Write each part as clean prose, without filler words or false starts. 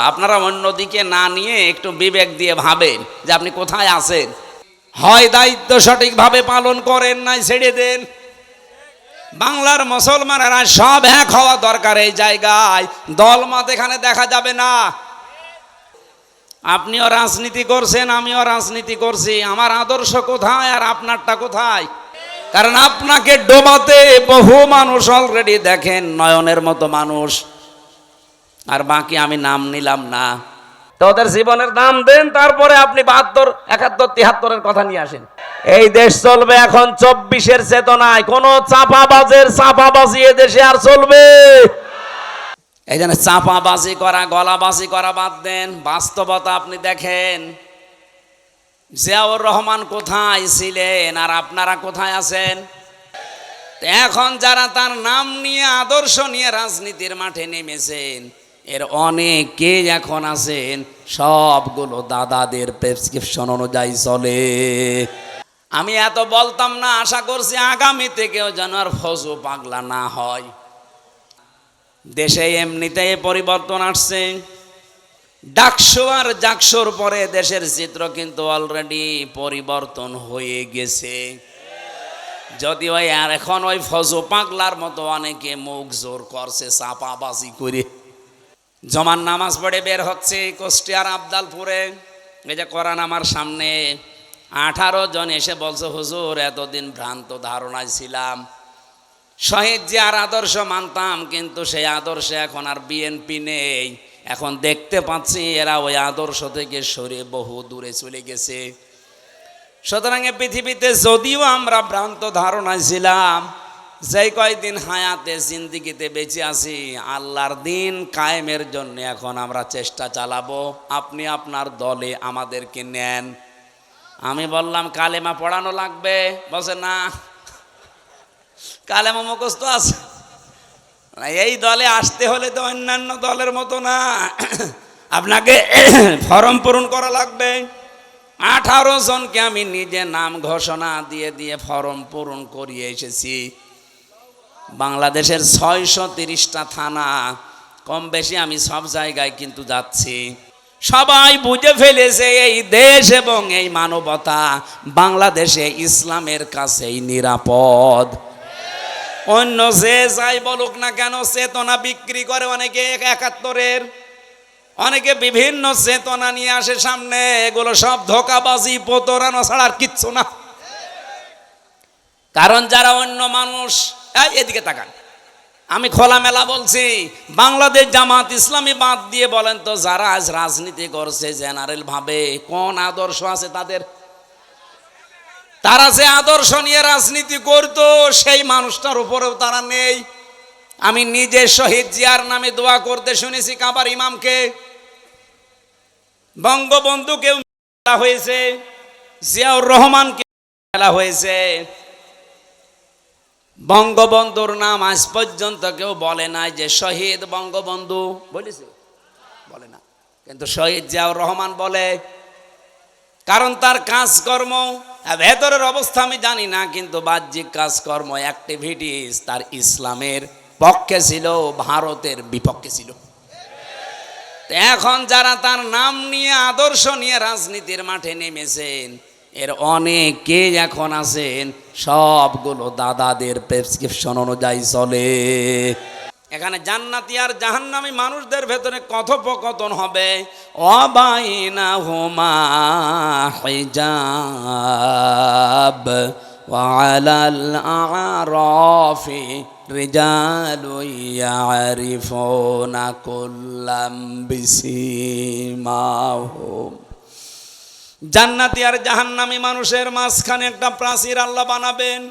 আপনারা অন্যদিকে না নিয়ে একটু বিবেক দিয়ে ভাবেন যে আপনি কোথায় আছেন। হয় দায়িত্ব সঠিকভাবে পালন করেন, নাই ছেড়ে দেন। বাংলার মুসলমানেরা সব এক হওয়া দরকার এই জায়গায়। দলমত এখানে দেখা যাবে না। আপনিও রাজনীতি করছেন, আমিও রাজনীতি করছি, আমার আদর্শ কোথায় আর আপনারটা কোথায়? কারণ আপনাকে ডোবাতে বহু মানুষ অলরেডি দেখেন, নয়নের মতো মানুষ, আর বাকি আমি নাম নিলাম না। তো ওদের জীবনের দাম দেন, তারপরে আপনি 72, 71, 73-এর কথা নিয়ে আসেন। এই দেশ চলবে এখন 24-এর চেতনায়। কোন চাপাবাজের চাপাবাজি এ দেশে আর চলবে? এই জন্য চাপাবাজি করা, গলাবাজি করা বাদ দেন। বাস্তবতা আপনি দেখেন, জিয়াউর রহমান কোথায় ছিলেন আর আপনারা কোথায় আছেন? এখন যারা তার নাম নিয়ে, আদর্শ নিয়ে রাজনীতির মাঠে নেমেছেন, এর অনেকে এখন আছেন সবগুলো দাদাদের প্রেসক্রিপশন অনুযায়ী চলে। আমি এত বলতাম না, আশা করছি আগামী থেকেও যেন আর ফজু পাগলা না হয়। দেশে এমনিতেই পরিবর্তন আসছে। ডাকসু আর জাকসুর পরে দেশের চিত্র কিন্তু অলরেডি পরিবর্তন হয়ে গেছে। যদিও আর এখন ওই ফজু পাগলার মতো অনেকে মুখ জোর করছে চাপাবাজি করে। জমান নামাজ পড়ে বের হচ্ছে কুষ্টিয়ার আবদালপুরে। এই যে কোরআন আমার সামনে, 18 জন এসে বলছে, হুজুর এতদিন ভ্রান্ত ধারণায় ছিলাম, শহীদ জিয়ার আদর্শ মানতাম, কিন্তু সেই আদর্শে এখন আর বিএনপি নেই। এখন দেখতে পাচ্ছি এরা ওই আদর্শ থেকে সরে বহু দূরে চলে গেছে। সুতরাং পৃথিবীতে যদিও আমরা ভ্রান্ত ধারণায় ছিলাম, যেই কয়দিন হায়াতে জিন্দিগিতে বেঁচে আছি, আল্লাহর দিন কায়েমের জন্য এখন আমরা চেষ্টা চালাবো। আপনি আপনার দলে আমাদেরকে নেন। আমি বললাম কালেমা পড়ানো লাগবে, বলছে না, কালেমা মুখস্থ আছে। এই দলে আসতে হলে তো অন্যান্য দলের মতো না, আপনাকে ফর্ম পূরণ করা লাগবে। 18 জনকে আমি নিজে নাম ঘোষণা দিয়ে দিয়ে ফর্ম পূরণ করিয়ে এসেছি। বাংলাদেশের 630টা থানা, কম বেশি আমি সব জায়গায় কিন্তু যাচ্ছি। সবাই বুঝে ফেলেছে এই দেশ এবং এই মানবতা বাংলাদেশে ইসলামের কাছেই নিরাপদ। অন্য যে যাই বলুক না কেন, চেতনা বিক্রি করে অনেকে 71-এর, অনেকে বিভিন্ন চেতনা নিয়ে আসে সামনে। এগুলো সব ধোকাবাজি, প্রতারণা ছাড়া আর কিচ্ছু না। কারণ যারা অন্য মানুষ, এদিকে তাকান, আমি খোলামেলা বলছি, বাংলাদেশ জামাত ইসলামী বাদ দিয়ে বলেন তো, যারা আজ রাজনীতি করছে জেনারেল ভাবে, কোন আদর্শ আছে তাদের? তারা যে আদর্শ নিয়ে রাজনীতি করতো সেই মানুষটার উপরেও তারা নেই। আমি নিজে শহীদ জিয়ার নামে দোয়া করতে শুনেছি কাবার ইমামকে। বঙ্গবন্ধুকেও মেলা হয়েছে, জিয়াউর রহমানকে মেলা হয়েছে। বঙ্গবন্ধুর নাম আজ পর্যন্ত কেউ বলে নাই যে শহীদ বঙ্গবন্ধু, বলেছে? বলে না। কিন্তু শহীদ জিয়াউর রহমান বলে, কারণ তার কাজকর্ম, ভেতরের অবস্থা আমি জানি না, কিন্তু বাহ্যিক কাজকর্ম, অ্যাক্টিভিটিস তার ইসলামের পক্ষে ছিল, ভারতের বিপক্ষে ছিল। এখন যারা তার নাম নিয়ে, আদর্শ নিয়ে রাজনীতির মাঠে নেমেছেন, এর অনেকে এখন আছেন সবগুলো দাদাদের প্রেসক্রিপশন অনুযায়ী চলে। এখানে জান্নাতি আর জাহান্নামী মানুষদের ভেতরে কথোপকথন হবে। ওয়াবাইনাহুমা হিজাব ওয়া আলাল আরাফি রিজালুন ইয়ারিফুনা কুল্লাম বিসিমাহুম। জান্নাতি আর জাহান্নামী মানুষের মাঝখানে একটা প্রাচীর আল্লাহ বানাবেন।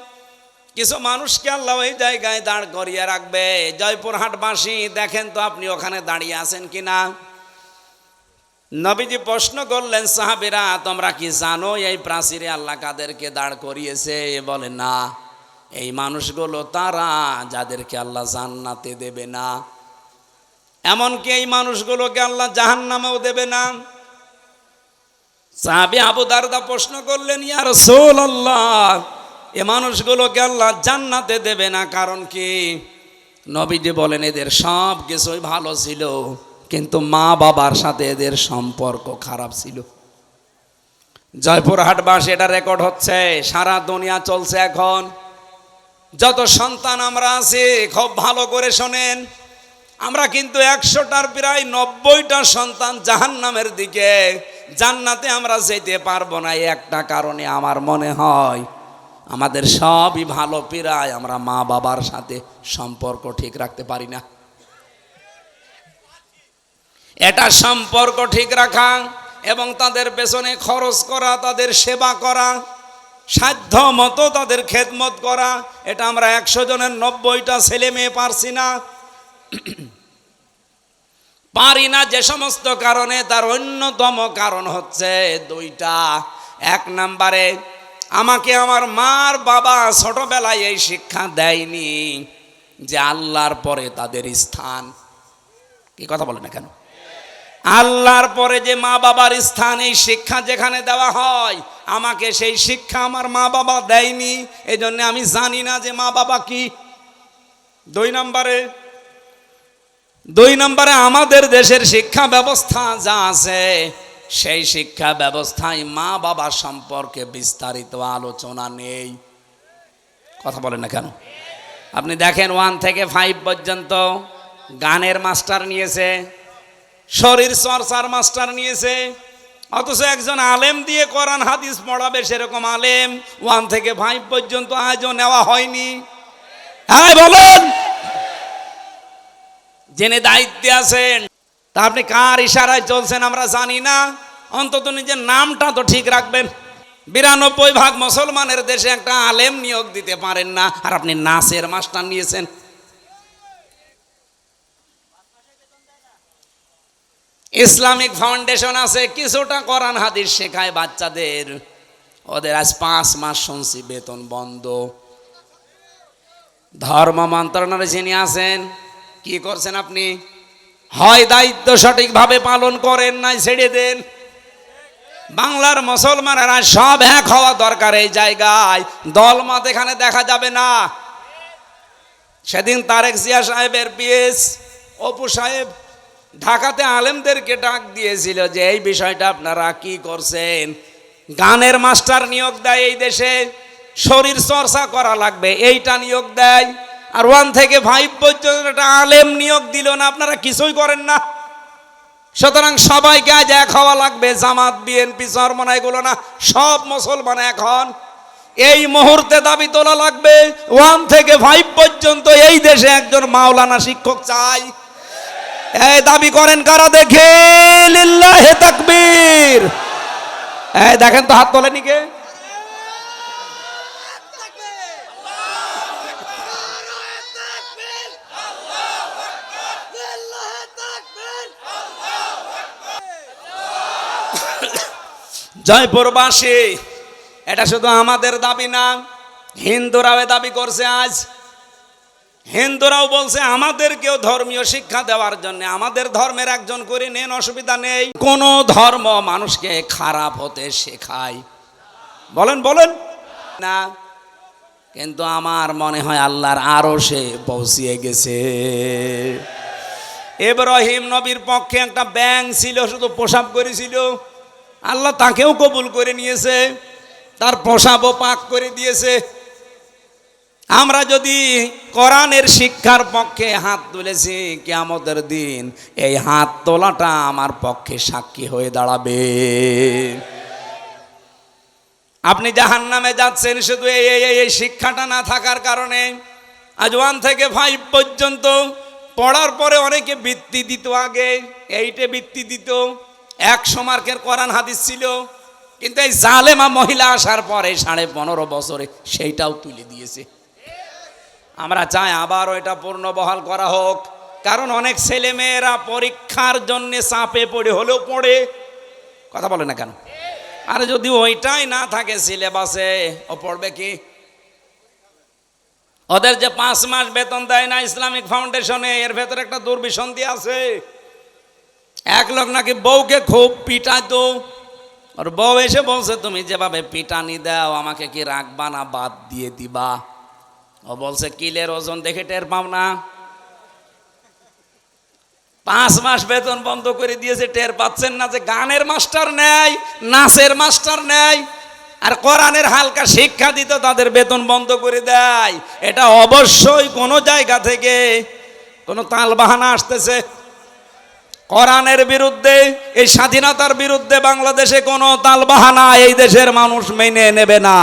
কিছু মানুষকে আল্লাহ ওই জায়গায় দাঁড় করিয়ে রাখবে। জয়পুরহাটবাসী দেখেন তো আপনি ওখানে দাঁড়িয়ে আছেন কিনা। নবীজি প্রশ্ন করলেন, সাহাবীরা তোমরা কি জানো এই প্রাচীরে আল্লাহ কাদেরকে দাঁড় করিয়েছে? বলে না, এই মানুষগুলো তারা যাদেরকে আল্লাহ জান্নাতে দেবে না, এমনকি এই মানুষগুলোকে আল্লাহ জাহান্নামেও দেবে না। সাহাবী আবু দারদা প্রশ্ন করলেন, ইয়া রাসূলুল্লাহ, এ মানুষগুলোকে আল্লাহ জান্নাতে দেবে না, কারণ কি? নবীজি বলেন, এদের সব কিছুই ভালো ছিল, কিন্তু মা বাবার সাথে এদের সম্পর্ক খারাপ ছিল। জয়পুরহাটবাসী, এটা রেকর্ড হচ্ছে, সারা দুনিয়া চলছে এখন। যত সন্তান আমরা আছি খুব ভালো করে শোনেন, আমরা কিন্তু 100টার প্রায় 90টা সন্তান জাহান্নামের দিকে, জান্নাতে আমরা যেতে পারবো না। একটা কারণে আমার মনে হয় আমাদের সবই ভালো, প্রায় আমরা মা বাবার সাথে সম্পর্ক ঠিক রাখতে পারি না। এটা সম্পর্ক ঠিক রাখা এবং তাদের পেছনে খরচ করা, তাদের সেবা করা, সাধ্য মতো তাদের খেদমত করা, এটা আমরা 100 জনের 90টা ছেলে মেয়ে পারছি না। পারি না যে সমস্ত কারণে, তার অন্যতম কারণ হচ্ছে 2টা। 1 নম্বরে, আমাকে আমার মার বাবা ছোটবেলায় এই শিক্ষা দেয়নি যে আল্লাহর পরে তাদের স্থান। কি কথা বলে না কেন? আল্লাহর পরে যে মা বাবার স্থান, এই শিক্ষা যেখানে দেওয়া হয়, আমাকে সেই শিক্ষা আমার মা বাবা দেয়নি, এই জন্য আমি জানি না যে মা বাবা কি। 2 নম্বরে আমাদের দেশের শিক্ষা ব্যবস্থা যা আছে, সেই শিক্ষা ব্যবস্থায় মা বাবা সম্পর্কে বিস্তারিত আলোচনা নেই। কথা বলেন না কেন? আপনি দেখেন 1 থেকে 5 পর্যন্ত গানের মাস্টার নিয়েছে, শরীর চর্চার মাস্টার নিয়েছে, অথচ একজন আলেম দিয়ে কোরআন হাদিস পড়াবে সেরকম আলেম 1 থেকে 5 পর্যন্ত আজও নেওয়া হয়নি। হ্যাঁ বলেন, জেনে দায়িত্বে আছেন, তা আপনি কার ইশারায় চলছেন আমরা জানি না, অন্তত নিজের নামটা তো ঠিক রাখবেন। 92% মুসলমানের দেশে একটা আলেম নিয়োগ দিতে পারেন না, আর আপনি নাচের মাস্টার নিয়েছেন। ইসলামিক ফাউন্ডেশন আছে, কিছুটা কোরআন হাদিস শেখায় বাচ্চাদের, ওদের আজ 5 মাস শুনছি বেতন বন্ধ। ধর্ম মন্ত্রণালয়ে যিনি আছেন, কি করছেন আপনি? হয় দায়িত্ব সঠিকভাবে পালন করেন, নাই ছেড়ে দেন। বাংলার মুসলমানেরা সব এক হওয়া দরকার এই জায়গায়, দলমত এখানে দেখা যাবে না। সেদিন তারেক জিয়া সাহেবের পিএস অপু সাহেব ঢাকাতে আলেমদেরকে ডাক দিয়েছিল যে এই বিষয়টা আপনারা কি করছেন। গানের মাস্টার নিয়োগ দেয় এই দেশে, শরীর চর্চা করা লাগবে এইটা নিয়োগ দেয়, আর 1 থেকে 5 পর্যন্ত একটা আলেম নিয়োগ দিল না, আপনারা কিছুই করেন না। সুতরাং সবাইকে আজ এক হওয়া লাগবে, জামাত বিএনপি চরমনা এগুলো না, সব মুসলমান এখন এই মুহূর্তে দাবি তোলা লাগবে 1 থেকে 5 পর্যন্ত এই দেশে একজন মাওলানা শিক্ষক চাই। এই দাবি করেন কারা দেখে? লিল্লাহে তাকবীর। এই দেখেন তো হাত তোলেনি কে? জয়পুরবাসী, এটা শুধু আমাদের দাবি না, হিন্দুরাও দাবি করছে। আজ হিন্দুরাও বলছে আমাদেরকেও ধর্মীয় শিক্ষা দেওয়ার জন্য আমাদের ধর্মের একজন করে নেন, অসুবিধা নেই। কোন ধর্ম মানুষকে খারাপ হতে শেখায়? বলেন বলেন না। কিন্তু আমার মনে হয় আল্লাহর আরশে পৌঁছিয়ে গেছে। ইব্রাহিম নবীর পক্ষে একটা ব্যাঙ ছিল, শুধু প্রসাব করেছিল, আল্লাহ তাকেও কবুল করে নিয়েছে, তার প্রসাবও পাক করে দিয়েছে। আমরা যদি কোরআনের শিক্ষার পক্ষে হাত তুলেছি, কিয়ামতের দিন এই হাত তোলাটা আমার পক্ষে সাক্ষী হয়ে দাঁড়াবে। আপনি জাহান্নামে যাচ্ছেন শুধু এই শিক্ষাটা না থাকার কারণে। আজ 1 থেকে 5 পর্যন্ত পড়ার পরে অনেকে বৃত্তি দিত, আগে 8-এ বৃত্তি দিত, 100 মার্কের কোরআন হাদিস ছিল, কিন্তু এই জালেমা মহিলা আসার পরে 15.5 বছরে সেইটাও তুলে দিয়েছে। আমরা চাই আবারও এটা পূর্ণ বহাল করা হোক, কারণ অনেক ছেলে মেয়েরা পরীক্ষার জন্য চাপে পড়ে হলেও পড়ে। কথা বলে না কেন? আর যদি ওইটাই না থাকে সিলেবাসে, ও পড়বে কি? ওদের যে 5 মাস বেতন দেয় না ইসলামিক ফাউন্ডেশনে, এর ভেতরে একটা দুর্বিসন্ধি আছে। এক লোক নাকি বউকে খুব পিটাতো, আর বউ এসে বলছে তুমি যেভাবে পিটানি দাও আমাকে কি রাখবা না বাদ দিয়ে দিবা? ও বলছে কিলের ওজন দেখে টের পাও না? 5 মাস বেতন বন্ধ করে দিয়েছে, টের পাচ্ছেন না যে গানের মাস্টার নেয়, নাচের মাস্টার নেয়, আর কোরআনের হালকা শিক্ষা দিতে তাদের বেতন বন্ধ করে দেয়। এটা অবশ্যই কোনো জায়গা থেকে কোনো তালবাহানা আসতেছে। কোরআনের বিরুদ্ধে, এই স্বাধীনতার বিরুদ্ধে বাংলাদেশে কোনো তালবাহানা এই দেশের মানুষ মেনে নেবে না।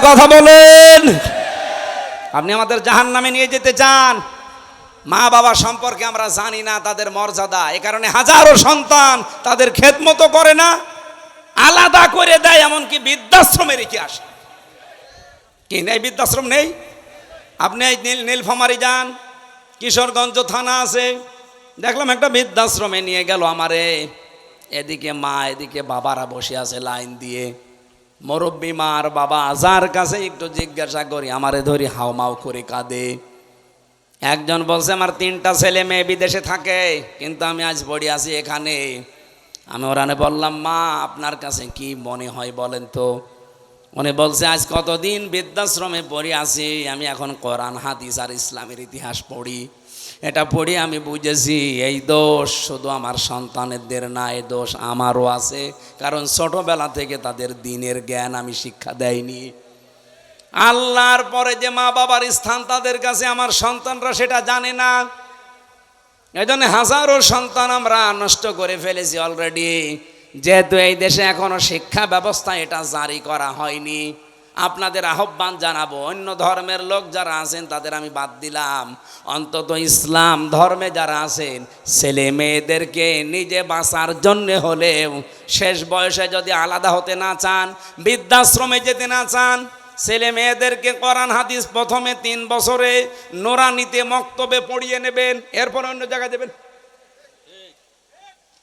কথা বলেন। আপনি আমাদের জাহান্নামে নিয়ে যেতে চান? মা বাবা সম্পর্কে আমরা জানি না তাদের মর্যাদা, এ কারণে হাজারো সন্তান তাদের খেদমত করে না, আলাদা করে দেয়, এমনকি বৃদ্ধাশ্রমে রেখে আসে। কি নেই? বৃদ্ধাশ্রম নেই? আপনি এই নীলফামারী যান, কিশোরগঞ্জ থানা আছে, দেখলাম একটা বৃদ্ধাশ্রমে নিয়ে গেল আমারে। এদিকে মা, এদিকে বাবারা বসে আছে লাইন দিয়ে। মুরব্বী মা আর বাবা, যার কাছে একটু জিজ্ঞাসা করি আমারে ধরি হাওমাও করে কাঁদে। একজন বলছে আমার 3টা ছেলে মেয়ে বিদেশে থাকে, কিন্তু আমি আজ পড়ে আছি এখানে। আমি ওরানে বললাম, মা আপনার কাছে কি মনে হয় বলেন তো? উনি বলছে আজ কতদিন বৃদ্ধাশ্রমে পড়ে আছি, আমি এখন কোরআন হাদিস আর ইসলামের ইতিহাস পড়ি। এটা পড়ি আমি বুঝেছি এই দোষ শুধু আমার সন্তানদের না, এই দোষ আমারও আছে, কারণ ছোটবেলা থেকে তাদের দ্বীনের জ্ঞান আমি শিক্ষা দেয়নি। আল্লাহর পরে যে মা বাবার স্থান তাদের কাছে আমার সন্তানরা সেটা জানে না। এজন্য হাজারো সন্তান আমরা নষ্ট করে ফেলেছি অলরেডি। যেহেতু এই দেশে এখনো শিক্ষা ব্যবস্থা এটা জারি করা হয়নি, আপনাদের আহ্বান জানাবো, অন্য ধর্মের লোক যারা আছেন তাদের আমি বাদ দিলাম, অন্তত ইসলাম ধর্মে যারা আছেন ছেলে মেয়েদেরকে নিজে বাঁচার জন্য হলেও শেষ বয়সে যদি আলাদা হতে না চান, বৃদ্ধাশ্রমে যেতে না চান, ছেলে মেয়েদেরকে কোরআন হাদিস প্রথমে 3 বছরে নোরানিতে মক্তবে পড়িয়ে নেবেন, এরপর অন্য জায়গায় দেবেন।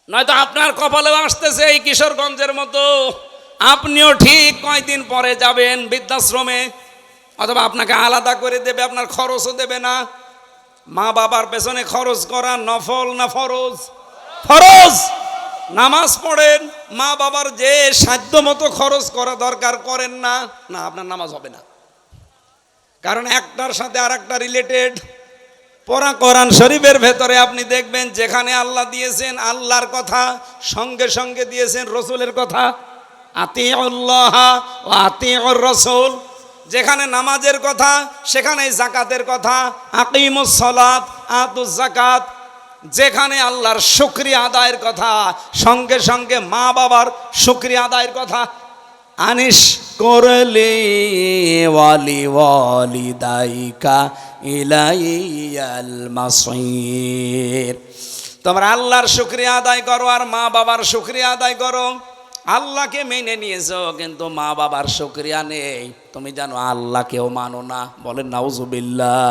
নয়তো আপনার কপালেও আসতেছে এই কিশোরগঞ্জের মতো, আপনিও ঠিক কয়দিন পরে যাবেন বৃদ্ধাশ্রমে, অথবা আপনাকে আলাদা করে দেবে, আপনার খরচও দেবে না। মা বাবার পেছনে খরচ করা নফল না ফরজ? ফরজ। নামাজ পড়েন, মা বাবার যে সাধ্য মতো খরচ করা দরকার করেন না, না আপনার নামাজ হবে না, কারণ একটার সাথে আর একটা রিলেটেড। পড়া কোরআন শরীফের ভেতরে আপনি দেখবেন যেখানে আল্লাহ দিয়েছেন আল্লাহর কথা, সঙ্গে সঙ্গে দিয়েছেন রসুলের কথা, আতিউল্লাহ ওয়া আতিউর রাসূল। যেখানে নামাজের কথা সেখানে যাকাতের কথা, আকিমুস সালাত আতুজ যাকাত। যেখানে আল্লাহর শুকরিয়া আদায়ের কথা সঙ্গে সঙ্গে মা বাবার শুকরিয়া আদায়ের কথা। আনিশ করলি ওয়ালি ওয়ালিদাইকা ইলাইয়াল মাসির। তোমরা আল্লাহর শুকরিয়া আদায় করো আর মা বাবার শুকরিয়া আদায় করো। আল্লাহকে মেনে নিয়েছো কিন্তু মা বাবার শুকরিয়া নেই, তুমি জানো আল্লাহকেও মানো না। বলেন নাউজুবিল্লাহ।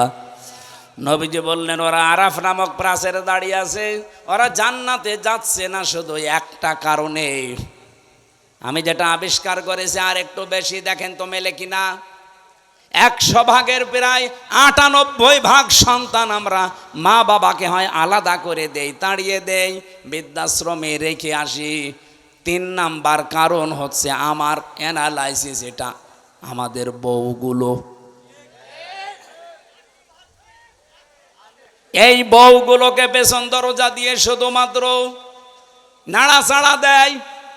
নবীজি বললেন ওরা আরাফ নামক প্রাচীরে দাঁড়িয়ে আছে, ওরা জান্নাতে যাচ্ছে না শুধু একটা কারণে, আমি যেটা আবিষ্কার করেছি আর একটু বেশি, দেখেন তো মেলে কিনা। 100 ভাগের প্রায় 98 ভাগ সন্তান আমরা মা বাবাকে হয় আলাদা করে দেই, তাড়িয়ে দেই, বৃদ্ধাশ্রমে রেখে আসি। 3 নাম্বার কারণ হচ্ছে আমার অ্যানালাইসিস, এটা আমাদের বউগুলো। এই বউগুলোকে পেছন দরজা দিয়ে শুধুমাত্র নাড়াচাড়া দেয়,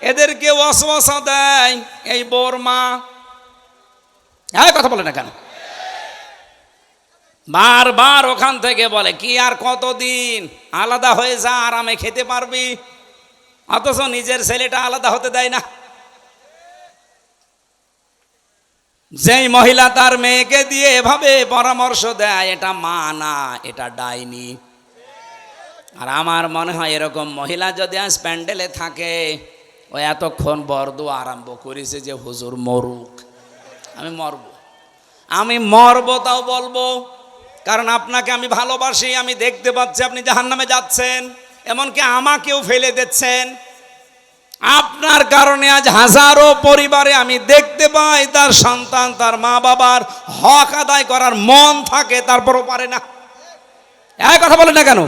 এদেরকে ওয়াসওয়াসা দেয় এই বউর মা। হ্যাঁ, কথা বলে না কেন? বারবার ওখান থেকে বলে কি আর কতদিন আলাদা হয়ে যা, আরামে খেতে পারবি, অথচ নিজের ছেলেটা আলাদা হতে দেয় না। যেই মহিলা তার মেয়েকে দিয়ে এভাবে পরামর্শ দেয়, এটা মা না, এটা ডাইনি। আর আমার মনে হয় এরকম মহিলা যদি আজ প্যান্ডেলে থাকে, ও এতক্ষণ বরদোয়া আরম্ভ করেছে যে হুজুর মরুক, আমি মরব তাও বলবো, কারণ আপনাকে আমি ভালোবাসি, আমি দেখতে পাচ্ছি আপনি জাহান্নামে যাচ্ছেন, এমনকি আমাকেও ফেলে দিচ্ছেন। আপনার কারণে আজ হাজারো পরিবারে আমি দেখতে পাই তার সন্তান তার মা বাবার হক আদায় করার মন থাকে, তারপরও পারে না। এই কথা বলেন না কেন?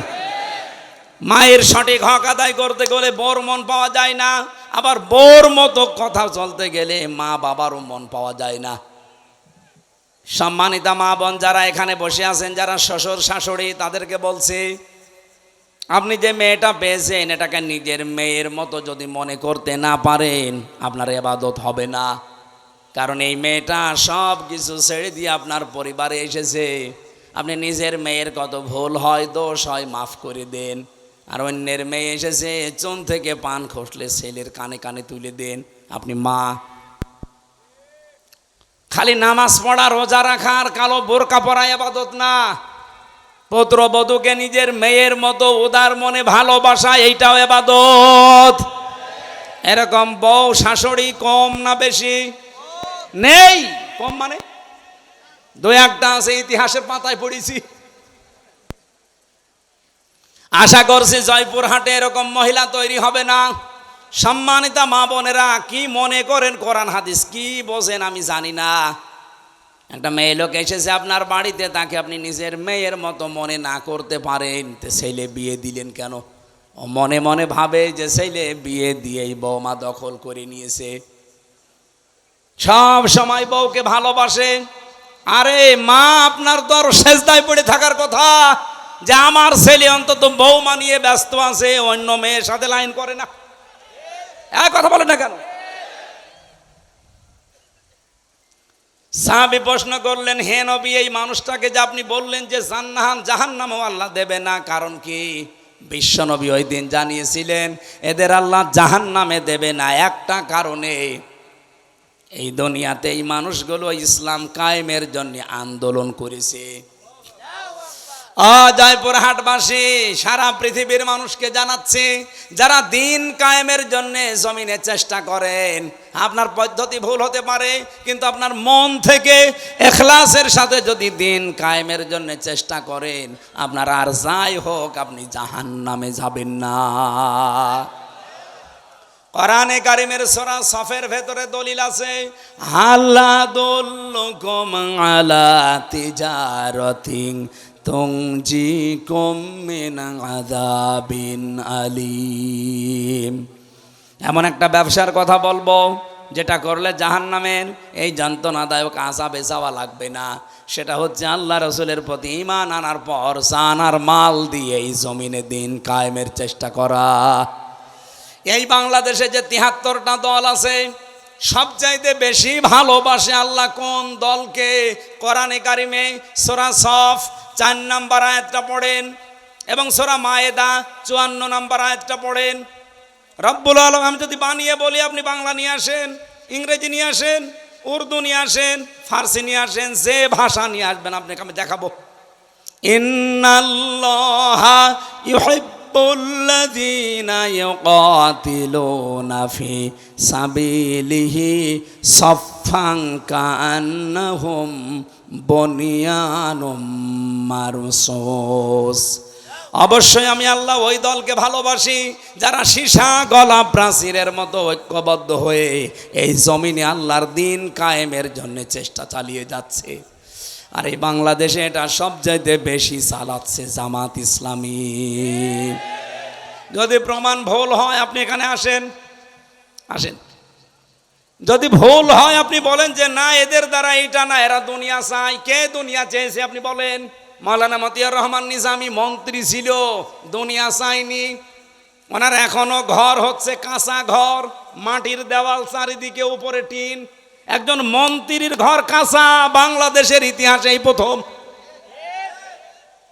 মায়ের সঠিক হক আদায় করতে গেলে বোর মন পাওয়া যায় না, আবার বোর মতো কথা চলতে গেলে মা বাবারও মন পাওয়া যায় না। সম্মানিতা মা বোন যারা এখানে বসে আছেন, যারা শ্বশুর শাশুড়ি, তাদেরকে বলছি আপনি যে মেয়েটা পেয়েছেন এটাকে নিজের মেয়ের মতো যদি মনে করতে না পারেন আপনার ইবাদত হবে না। কারণ এই মেয়েটা সব কিছু ছেড়ে দিয়ে আপনার পরিবারে এসেছে। আপনি নিজের মেয়ের কত ভুল হয়, দোষ হয়, মাফ করে দেন। আর অন্যের মেয়ে এসেছে চুন থেকে পান খসলে ছেলের কানে কানে তুলে দেন। আপনি মা। খালি নামাজ পড়া, রোজা রাখা আর কালো বোরকা পরা ইবাদত না। পুত্রবধূকে নিজের মেয়ের মতো উদার মনে ভালোবাসা, এইটাও ইবাদত। এরকম বউ শাশুড়ি কম না বেশি? নেই। কম মানে দু একটা আছে, ইতিহাসের পাতায় পড়েছি। আশা করছি জয়পুরহাটে এরকম মহিলা তৈরি হবে না। সম্মানিতা মা বোনেরা, কি মনে করেন কোরআন হাদিস কি বোঝেন আমি জানি না। একটা মেয়ে লোক এসেছে আপনার বাড়িতে, তাকে আপনি নিজের মেয়ের মতো মনে না করতে পারেন, তো ছেলে বিয়ে দিলেন কেন? ও মনে মনে ভাবে যে ছেলে বিয়ে দিয়েই বৌমা দখল করে নিয়েছে। সব সময় বউকে ভালোবাসে। আরে মা, আপনার তো আর সেজদায় পড়ে থাকার কথা যে আমার ছেলে অন্তত বৌমা নিয়ে ব্যস্ত আছে, অন্য মেয়ের সাথে লাইন করে না। এক কথা বলে না কেন? সাহাবী প্রশ্ন করলেন, হে নবী, এই মানুষটাকে যে আপনি বললেন যে জাহান্নামও আল্লাহ দেবে না, কারণ কি? বিশ্ব নবী ওই দিন জানিয়েছিলেন এদের আল্লাহ জাহান্নামে দেবে না একটা কারণে, এই দুনিয়াতে এই মানুষগুলো ইসলাম কায়েমের জন্য আন্দোলন করেছে। জয়পুরহাটবাসী সারা পৃথিবীর মানুষকে জানাচ্ছে, যারা দিন কায়েমের জন্য জমিনে চেষ্টা করেন, আপনার পদ্ধতি ভুল হতে পারে, কিন্তু আপনার মন থেকে ইখলাসের সাথে যদি দিন কায়েমের জন্য চেষ্টা করেন, আপনার আর যাই হোক আপনি জাহান্নামে যাবেন না। কোরআনে কারিমের সূরা সফের ভেতরে দলিল আছে, হাল্লা দুল্লুকুম আলা তিজারাতিন তুনজিকুম মিন আযাবিন আলীম। এমন একটা ব্যবসার কথা বলবো যেটা করলে জাহান্নামের এই যন্ত্রণাদায়ক আযাবে যাওয়া লাগবে না। সেটা হচ্ছে আল্লাহ রসুলের প্রতি ঈমান আনার পর জান আর মাল দিয়ে এই জমিনে দিন কায়েমের চেষ্টা করা। এই বাংলাদেশে যে ৭৩টা দল আছে, সবচাইতে বেশি ভালোবাসে আল্লাহ কোন দলকে? কোরআনে কারিমে সূরা সফ ৪ নম্বর আয়াতটা পড়েন এবং সূরা মায়েদা ৫৪ নম্বর আয়াতটা পড়েন। রব্বুল আলামিন, আমি যদি বানিয়ে বলি আপনি বাংলা নিয়ে আসেন, ইংরেজি নিয়ে আসেন, উর্দু নিয়ে আসেন, ফার্সি নিয়ে আসেন, যে ভাষা নিয়ে আসবেন আপনাকে আমি দেখাবো। ইন্নাল্লাহা ইউহিব্বুল্লাযীনা ইউকাতিলুনা ফি সাবিলিহি সাফফান কাআন্নাহুম বুনিয়ানুম মারসুস। অবশ্যই আমি আল্লাহ ওই দলকে ভালোবাসি যারা সীসা গলা প্রাচীরের মতো ঐক্যবদ্ধ হয়ে এই জমিনে আল্লাহর দিন কায়েমের জন্য চেষ্টা চালিয়ে যাচ্ছে। আর এই বাংলাদেশে এটা সবচাইতে বেশি চালাচ্ছে জামাত ইসলামী। যদি প্রমাণ ভুল হয় আপনি এখানে আসেন, যদি ভুল হয় আপনি বলেন যে না এদের দ্বারা এটা না, এরা দুনিয়া চায়। কে দুনিয়া চেয়েছে আপনি বলেন? মাওলানা মতিয়ার রহমান নিজামী মন্ত্রী ছিল, দুনিয়া চাইনি। ওনার এখনো ঘর হচ্ছে কাঁচা ঘর, মাটির দেওয়াল, চারিদিকে উপরে টিন। একজন মন্ত্রীর ঘর কাঁচা বাংলাদেশের ইতিহাসে এই প্রথম।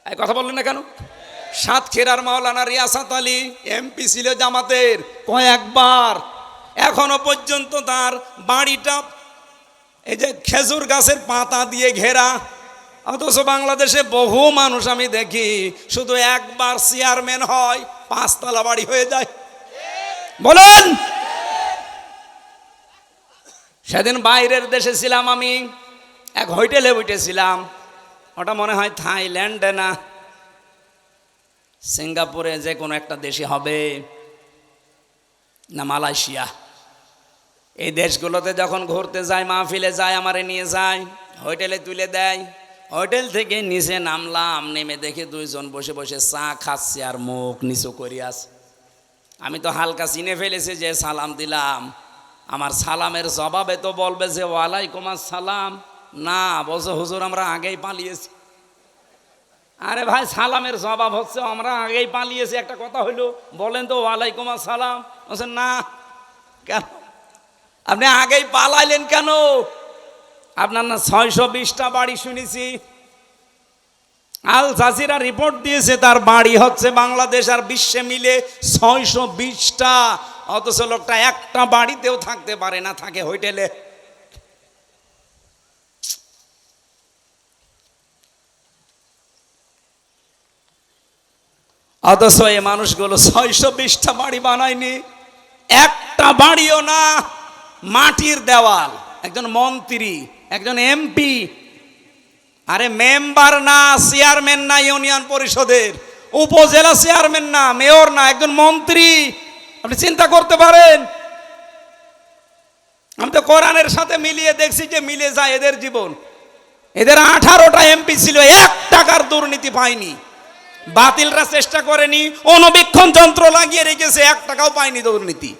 এই কথা বললেন না কেন? সাতক্ষীরার মাওলানা রিয়াসাত আলী এমপি ছিল জামাতের কয়েকবার, এখনো পর্যন্ত তার বাড়িটা এই যে খেজুর গাছের পাতা দিয়ে ঘেরা। অথচ বাংলাদেশে বহু মানুষ আমি দেখি শুধু একবার চেয়ারম্যান হয় ৫ তলা বাড়ি হয়ে যায়। বলেন, সেদিন বাইরের দেশে ছিলাম, আমি এক হোটেলে উঠেছিলাম, ওটা মনে হয় থাইল্যান্ডে না সিঙ্গাপুরে, যে কোনো একটা দেশে হবে, না মালয়েশিয়া। এই দেশগুলোতে যখন ঘুরতে যায়, মাহফিলে যায়, আমারে নিয়ে যায়, হোটেলে তুলে দেয়। হোটেল থেকে নিচে নামলাম, নেমে দেখে 2 জন বসে বসে চা খাচ্ছে আর মুখ নিচু করে আছে। আমি তো হালকা চিনে ফেলেছি, যে সালাম দিলাম, আমার সালামের জবাবে তো বলবে যে ওয়ালাইকুম আসসালাম, না বলছে হুজুর আমরা আগেই পালিয়েছি। আরে ভাই সালামের জবাব হচ্ছে আমরা আগেই পালিয়েছি, একটা কথা হইলো বলেন তো ওয়ালাইকুম আসসালাম, বলছেন না কেন আপনি আগেই পালাইলেন কেন? আপনার না 620টা বাড়ি শুনেছি, আল জাজিরা রিপোর্ট দিয়েছে তার বাড়ি হচ্ছে বাংলাদেশ আর বিশ্বে মিলে 620টা, অথচ লোকটা একটা বাড়িতেও থাকতে পারে না, থাকে হোটেলে। অথচ এই মানুষগুলো 620টা বাড়ি বানায়নি, একটা বাড়িও না, মাটির দেওয়াল। একজন মন্ত্রী, একজন এমপি, আরে মেম্বার না, চেয়ারম্যান না ইউনিয়ন পরিষদের, উপজেলা চেয়ারম্যান না, মেয়র না, একজন মন্ত্রী। আপনি চিন্তা করতে পারেন? আমি তো কোরআনের সাথে মিলিয়ে দেখছি যে মিলে যায় এদের জীবন। এদের 18টা এমপি ছিল, 1 টাকার দুর্নীতি পায়নি। বাতিলরা চেষ্টা করেনি, অণুবীক্ষণ যন্ত্র লাগিয়ে রেখেছে, 1 টাকাও পায়নি দুর্নীতি।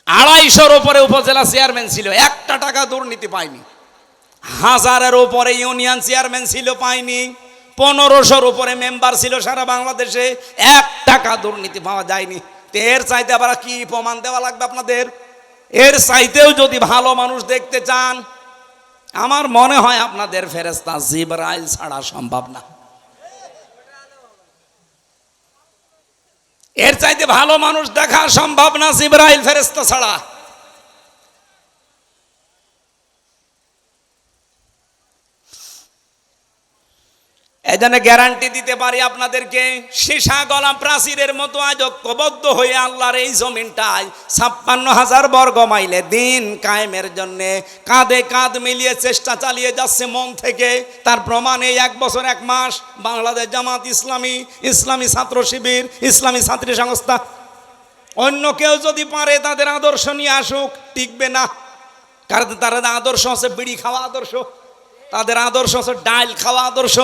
250-র উপরে উপজেলা চেয়ারম্যান ছিল, 1 টাকা দুর্নীতি পায়নি। 1000-এর উপরে ইউনিয়ন চেয়ারম্যান ছিল, পায়নি। 1500-র উপরে মেম্বার ছিল সারা বাংলাদেশে, 1 টাকা দুর্নীতি পাওয়া যায়নি। তো এর চাইতে আবার কি প্রমাণ দেওয়া লাগবে আপনাদের? এর চাইতেও যদি ভালো মানুষ দেখতে চান, আমার মনে হয় আপনাদের ফেরেশতা জিবরাইল ছাড়া সম্ভব না। এর চাইতে ভালো মানুষ দেখা সম্ভব না জিবরাইল ফেরেশতা ছাড়া। এজন্য গ্যারান্টি দিতে পারি আপনাদেরকে, সীসা গলা প্রাচীরের মতো আজ ঐক্যবদ্ধ হয়ে আল্লাহর এই জমিনটায় 56,000 বর্গ মাইলে দিন কায়েমের জন্যে কাঁধে কাঁধ মিলিয়ে চেষ্টা চালিয়ে যাচ্ছে মন থেকে। তার প্রমাণ এই 1 বছর 1 মাস বাংলাদেশ জামাত ইসলামী, ইসলামী ছাত্র শিবির, ইসলামী ছাত্রী সংস্থা। অন্য কেউ যদি পারে তাদের আদর্শ নিয়ে আসুক, টিকবে না। কারণ তাদের আদর্শ হচ্ছে বিড়ি খাওয়া আদর্শ, তাদের আদর্শ হচ্ছে ডাল খাওয়া আদর্শ,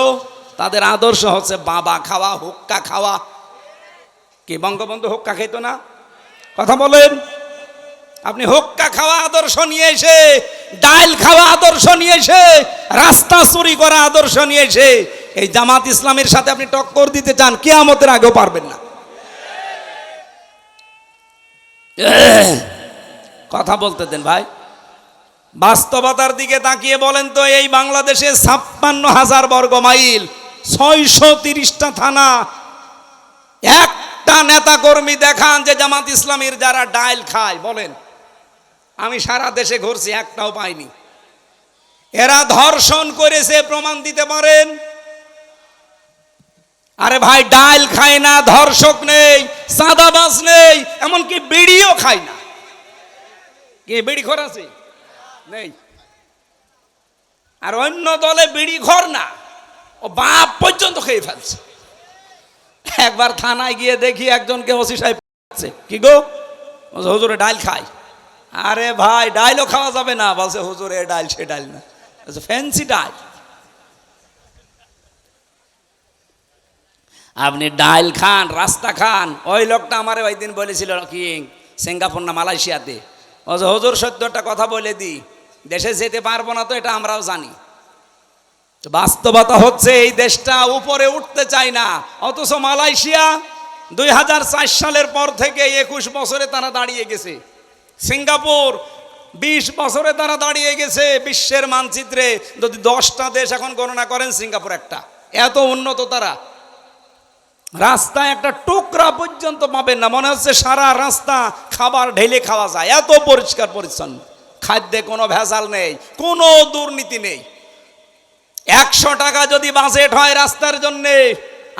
তাদের আদর্শ হচ্ছে বাবা খাওয়া, হুক্কা খাওয়া। কি বঙ্গবন্ধু হুক্কা খেত না? কথা বলেন। আপনি হুক্কা খাওয়া আদর্শ নিয়ে এসে, ডাল খাওয়া আদর্শ নিয়ে এসে, রাস্তা চুরি করা আদর্শ নিয়ে এসে এই জামাত ইসলামের সাথে আপনি টক্কর দিতে চান, কিয়ামতের আগেও পারবেন না। কথা বলতে দেন ভাই। বাস্তবতার দিকে তাকিয়ে বলেন তো, এই বাংলাদেশে 56,000 বর্গ মাইল, 630টা থানা, একটা নেতা কর্মী দেখান যে জামাত ইসলামীর যারা ডাইল খায়, বলেন। আমি সারা দেশে ঘুরছি, একটাও পাইনি। এরা ধর্ষণ করেছে, প্রমাণ দিতে পারেন? আরে ভাই, ডাইল খায় না, ধর্ষক নেই, চাঁদাবাজ নেই, এমনকি বিড়িও খায় না। কি বিড়ি খোর আছে? নেই। আর অন্য দলে বিড়ি ঘর না, ও বাপ পর্যন্ত খেয়ে ফেলছে। একবার থানায় গিয়ে দেখি একজনকে ওসি সাহেব, কি গো, হুজুরে ডাইল খায়। আরে ভাই, ডাইলও খাওয়া যাবে না, বলছে হুজুরে ডাইল, সে ডাইল না, ফ্যান্সি ডাইল। আপনি ডাইল খান, রাস্তা খান। ওই লোকটা আমারে ওই দিন বলেছিল, কি সিঙ্গাপুর না মালয়েশিয়াতে, হুজুর 17টা কথা বলে দিই, দেশে যেতে পারবো না তো এটা আমরাও জানি। বাস্তবতা হচ্ছে এই দেশটা উপরে উঠতে চায় না, অথচ মালয়েশিয়া 2004 সালের পর থেকে 21 বছরে তারা দাঁড়িয়ে গেছে। সিঙ্গাপুর 20 বছরে তারা দাঁড়িয়ে গেছে বিশ্বের মানচিত্রে। যদি 10টা দেশ এখন গণনা করেন, সিঙ্গাপুর একটা। এত উন্নত তারা। রাস্তায় একটা টুকরা পর্যন্ত পাবেন না, মনে হচ্ছে সারা রাস্তা খাবার ঢেলে খাওয়া যায়, এত পরিষ্কার পরিচ্ছন্ন। খাদ্যে কোনো ভেজাল নেই, কোনো দুর্নীতি নেই। 100 টাকা যদি বাজেট হয় রাস্তার জন্যে,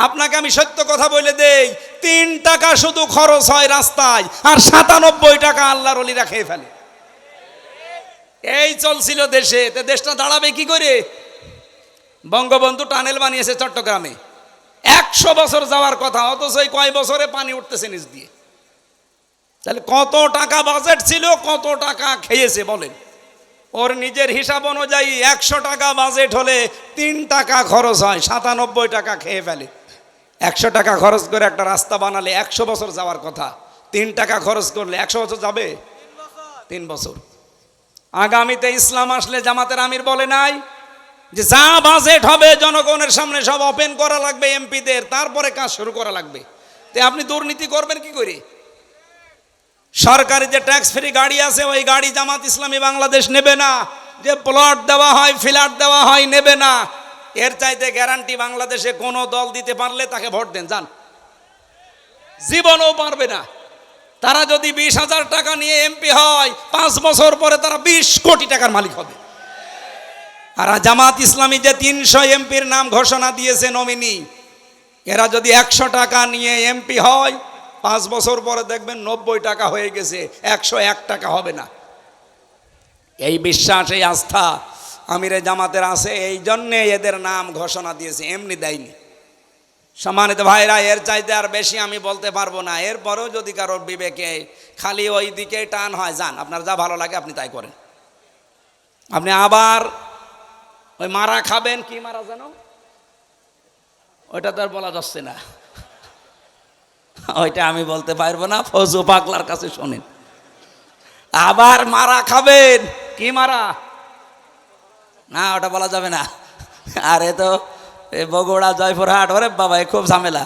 আপনাকে আমি সত্য কথা বলে দেই, 3 টাকা শুধু খরচ হয় রাস্তায়, আর 97 টাকা আল্লাহর ওলিরা খেয়ে ফেলে। এই চলছিল দেশে। তো দেশটা দাঁড়াবে কি করে? বঙ্গবন্ধু টানেল বানিয়েছে চট্টগ্রামে, 100 বছর যাওয়ার কথা, অথচ এই কয় বছরে পানি উঠতেছে নিচ দিয়ে। তাহলে কত টাকা বাজেট ছিল, কত টাকা খেয়েছে বলেন? ওর নিজের হিসাব অনুযায়ী 100 টাকা বাজেট হলে 3 টাকা খরচ হয়, 97 টাকা খেয়ে ফেলে। 100 টাকা খরচ করে একটা রাস্তা বানালে 100 বছর যাওয়ার কথা, 3 টাকা খরচ করলে 100 বছর যাবে? 3 বছর। আগামীতে ইসলাম আসলে জামাতের আমির বলে নাই, যে যা বাজেট হবে জনগণের সামনে সব ওপেন করা লাগবে এমপিদের, তারপরে কাজ শুরু করা লাগবে। তো আপনি দুর্নীতি করবেন কি করে? সরকারি যে ট্যাক্স ফ্রি গাড়ি আছে ওই গাড়ি জামাত ইসলামী বাংলাদেশ নেবে না, যে প্লট দেওয়া হয় ফ্ল্যাট দেওয়া হয় নেবে না। এর চাইতে গ্যারান্টি বাংলাদেশে কোনো দল দিতে পারলে তাকে ভোট দেন, যান। জীবনও পারবে না। তারা যদি 20,000 টাকা নিয়ে এমপি হয় 5 বছর পরে তারা 20 কোটি টাকার মালিক হবে। আর জামাত ইসলামী যে 300 এমপির নাম ঘোষণা দিয়েছে নমিনি, এরা যদি 100 টাকা নিয়ে এমপি হয় 5 বছর পরে দেখবেন 90 টাকা হয়ে গেছে, 101 টাকা হবে না। এই বিশ্বাস, এই আস্থা আমিরে জামাতের আছে, এই জন্যে এদের নাম ঘোষণা দিয়েছে, এমনি দেয়নি। সম্মানিত ভাইরা, এর চাইতে আর বেশি আমি বলতে পারবো না। এরপরেও যদি কারোর বিবেকে খালি ওই দিকে টান হয়, যান, আপনার যা ভালো লাগে আপনি তাই করেন। আপনি আবার ওই মারা খাবেন, কি মারা জানো, ওইটা তো আর বলা যাচ্ছে না, ওইটা আমি বলতে পারবো না, ফজু পাগলার কাছে শোনেন। আবার মারা খাবেন, কি মারা, না ওটা বলা যাবে না। আরে তো বগুড়া জয়পুরহাট, ওরে বাবা খুব ঝামেলা।